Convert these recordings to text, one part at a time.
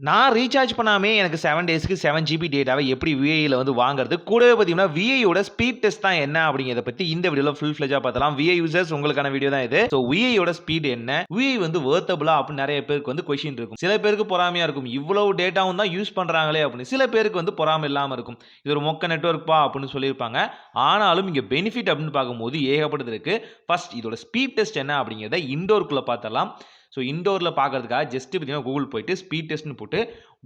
நான் ரீசார்ஜ் பண்ணாமே எனக்கு 7 டேஸ்க்கு 7 ஜிபி டேட்டாவ எப்படி விஐல வந்து வாங்குறது? கூடவே பார்த்தீங்கன்னா, விஐயோட ஸ்பீட் டெஸ்ட் தான் என்ன அப்படிங்கிறத பத்தி இந்த வீடியோல ஃபுல் ஃப்ளெட்ஜா பார்த்தலாம். விஐ யூசர்ஸ் உங்களுக்கான வீடியோ தான் இது. ஸோ விஐயோட ஸ்பீட் என்ன? விஐ வந்து வொர்த்தபிளா அப்படின்னு நெறைய பேருக்கு வந்து கொஸ்டின் இருக்கும். சில பேருக்கு பொறாமையா இருக்கும். இவ்வளவு டேட்டாவும் தான் யூஸ் பண்றாங்களே அப்படின்னு. சில பேருக்கு வந்து பொறாமை இல்லாம இருக்கும். இது ஒரு மொக்க நெட்வொர்க்ப்பா அப்படின்னு சொல்லியிருப்பாங்க. ஆனாலும் இங்க பெனிஃபிட் அப்படின்னு பார்க்கும்போது ஏகப்பட்டது இருக்கு. ஃபர்ஸ்ட் இதோட ஸ்பீட் டெஸ்ட் என்ன அப்படிங்கிறத இன்டோர்க்குள்ள பார்த்தரலாம். ஸோ இன்டோர்ல பார்க்கறதுக்காக ஜஸ்ட் பார்த்தீங்கன்னா, கூகுள் போயிட்டு ஸ்பீட் டெஸ்ட்ன்னு போட்டு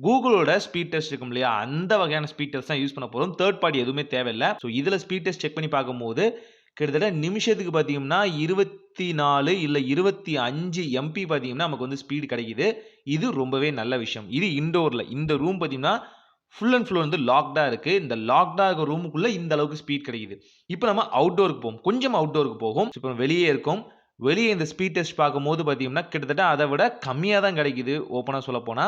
கூகுளோட ஸ்பீட் டெஸ்ட் இருக்கும் இல்லையா? அந்த வகையான ஸ்பீட் டெஸ்ட் தான் யூஸ் பண்ண போறோம். தேர்ட் பார்ட்டி எதுவுமே தேவையில்ல. ஸோ இதுல ஸ்பீட் டெஸ்ட் செக் பண்ணி பார்க்கும்போது, கிட்டத்தட்ட நிமிஷத்துக்கு பார்த்தீங்கன்னா, 24 இல்ல 25 எம்பி பார்த்தீங்கன்னா, நமக்கு வந்து ஸ்பீடு கிடைக்குது. இது ரொம்பவே நல்ல விஷயம். இது இன்டோர்ல. இந்த ரூம் பார்த்தீங்கன்னா, ஃபுல் அண்ட் ஃபுல் வந்து லாக்டா இருக்கு. இந்த லாக்டா இருக்க ரூமுக்குள்ள இந்த அளவுக்கு ஸ்பீட் கிடைக்குது. இப்ப நம்ம அவுட்டோருக்கு போவோம். கொஞ்சம் அவுட்டோருக்கு போகும். இப்ப வெளியே இருக்கோம். வெளியே இந்த ஸ்பீட் டெஸ்ட் பார்க்கும்போது பார்த்தீங்கன்னா, கிட்டத்தட்ட அத விட கம்மியா தான் கிடைக்குது. ஓப்பனா சொல்லப்போனா.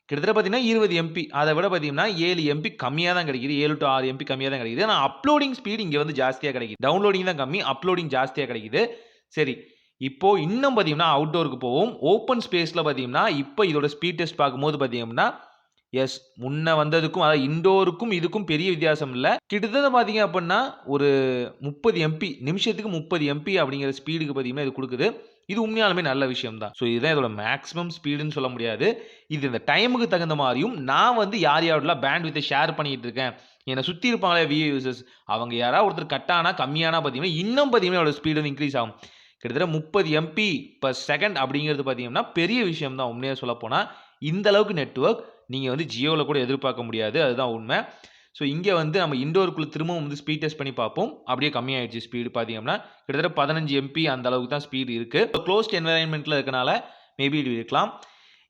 கிட்டத்தட்ட பார்த்தீங்கன்னா 20 எம்பி. அத விட பார்த்தீங்கன்னா 7 எம்பி கம்மியா தான் கிடைக்குது. 7 டூ 6 எம்பி கம்மியா தான் கிடைக்குது. ஆனா அப்லோடிங் ஸ்பீட் இங்க வந்து ஜாஸ்தியா கிடைக்குது. டவுன்லோடிங் தான் கம்மி. அப்லோடிங் ஜாஸ்தியா கிடைக்குது. சரி. இப்போ இன்னும் பார்த்தீங்கன்னா அவுட்டோருக்கு போவோம். ஓப்பன் ஸ்பேஸ்ல பார்த்தீங்கன்னா, இப்ப இதோட ஸ்பீட் டெஸ்ட் பார்க்கும்போது பார்த்தீங்கன்னா, எஸ். முன்ன வந்ததுக்கும் அதாவது இன்டோருக்கும் இதுக்கும் பெரிய வித்தியாசம் இல்ல. கிட்டத்தட்ட பார்த்தீங்க அப்டின்னா, ஒரு 30 எம்பி நிமிஷத்துக்கு 30 எம்பி அப்படிங்கிற ஸ்பீடுக்கு பார்த்தீங்கன்னா, இது குடுக்குது. இது உண்மையாலுமே நல்ல விஷயம் தான். ஸோ இதுதான் இதோட மேக்ஸிமம் ஸ்பீடுன்னு சொல்ல முடியாது. இது இந்த டைமுக்கு தகுந்த மாரியும், நான் வந்து யார் யாரோடலாம் பேண்ட்வித்த ஷேர் பண்ணிட்டு இருக்கேன். என்ன சுத்தி இருப்பாங்களே விஐ யூசர்ஸ். அவங்க யாராவது ஒருத்தர் கட் ஆனா, கம்மியானா பார்த்தீங்கன்னா, இன்னும் பார்த்தீங்கன்னா இதோட ஸ்பீடு வந்து இன்கிரீஸ் ஆகும். கிட்டத்தட்ட 30 எம்பி பெர் செகண்ட் அப்படிங்கிறது பார்த்தீங்கன்னா, பெரிய விஷயம் தான் உண்மையா சொல்லப்போனா. இந்த அளவுக்கு நெட்வொர்க் நீங்க வந்து ஜியோல கூட எதிர்பார்க்க முடியாது. அதுதான் உண்மை. ஸோ இங்க வந்து நம்ம இன்டோருக்குள்ள திரும்பவும் வந்து ஸ்பீட் டெஸ்ட் பண்ணி பார்ப்போம். அப்படியே கம்மியாயிடுச்சு ஸ்பீடு பார்த்தீங்கன்னா, கிட்டத்தட்ட 15 எம்பி அந்த அளவுக்கு தான் ஸ்பீடு இருக்கு. குளோஸ்ட் என்வைரன்மென்ட்ல இருக்கனால மேபி இது இருக்கலாம்.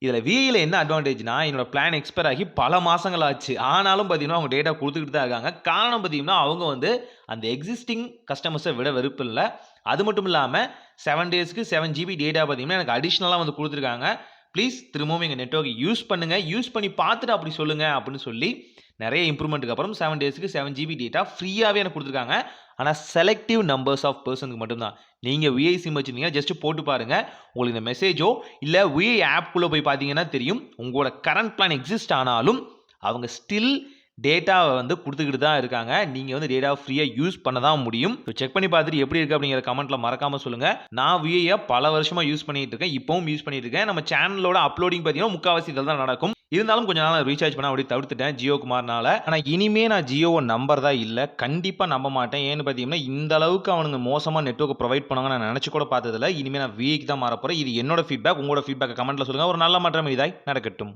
இதுல விஐல என்ன அட்வான்டேஜ்னா, என்னோட பிளான் எக்ஸ்பயர் ஆகி பல மாசங்கள் ஆச்சு. ஆனாலும் பார்த்தீங்கன்னா, அவங்க டேட்டா குடுத்துக்கிட்டு தான் இருக்காங்க. காரணம் பார்த்தீங்கன்னா, அவங்க வந்து அந்த எக்ஸிஸ்டிங் கஸ்டமர்ஸ விட விருப்பம் இல்ல. அது மட்டும் இல்லாம 7 டேஸ்க்கு 7 ஜிபி டேட்டா பார்த்தீங்கன்னா, எனக்கு அடிஷனலா வந்து குடுத்துருக்காங்க. ப்ளீஸ் திரும்பவும் எங்க நெட்வொர்க்க யூஸ் பண்ணுங்க. யூஸ் பண்ணி பார்த்துட்டு அப்படி சொல்லுங்க அப்படின்னு சொல்லி, நெறைய இம்ப்ரூவ்மென்ட்க்கு அப்புறம் 7 டேஸ்க்கு 7 ஜிபி டேட்டா ஃப்ரீயாவே எனக்கு குடுத்துருக்காங்க. ஆனா செலக்டிவ் நம்பர்ஸ் ஆஃப் பெர்சனுக்கு மட்டும் தான். நீங்க விஐ சிம் வச்சிருந்தீங்கன்னா ஜஸ்ட் போட்டு பாருங்க. உங்களுக்கு இந்த மெசேஜோ இல்ல விஐ ஆப்க்குள்ள போய் பார்த்தீங்கன்னா தெரியும். உங்களோட கரண்ட் பிளான் எக்ஸிஸ்ட் ஆனாலும், அவங்க ஸ்டில் டேட்டாவ வந்து குடுத்துக்கிட்டு தான் இருக்காங்க. நீங்க வந்து டேட்டாவ ஃப்ரீயா யூஸ் பண்ண தான் முடியும். ஸோ செக் பண்ணி பார்த்துட்டு எப்படி இருக்கு அப்படிங்கிற கமெண்ட்ல மறக்காம சொல்லுங்க. நான் விஐய பல வருஷமா யூஸ் பண்ணிட்டு இருக்கேன். இப்பவும் யூஸ் பண்ணிட்டு இருக்கேன். நம்ம சேனலோட அப்லோடிங் பார்த்தீங்கன்னா, முக்காவாசி இதுல தான் நடக்கும். இருந்தாலும் கொஞ்ச நாளா ரீசார்ஜ் பண்ண அப்படியே தவிர்த்துட்டேன் ஜியோக்கு மாறுனால. ஆனா இனிமே நான் ஜியோவ நம்புறதா இல்ல. கண்டிப்பா நம்ப மாட்டேன். ஏன்னு பார்த்தீங்கன்னா, இந்த அளவுக்கு அவனுங்க மோசமா நெட்வொர்க் புரொவைட் பண்ணுவாங்கன்னு நான் நெனச்சு கூட பார்த்ததில்ல. இனிமே நான் விஐக்கு தான் மாறப்போறேன். இது என்னோட ஃபீட்பேக். உங்களோட ஃபீட்பேக்க கமெண்ட்ல சொல்லுங்க. ஒரு நல்ல மாற்றம் இதாய் நடக்கட்டும்.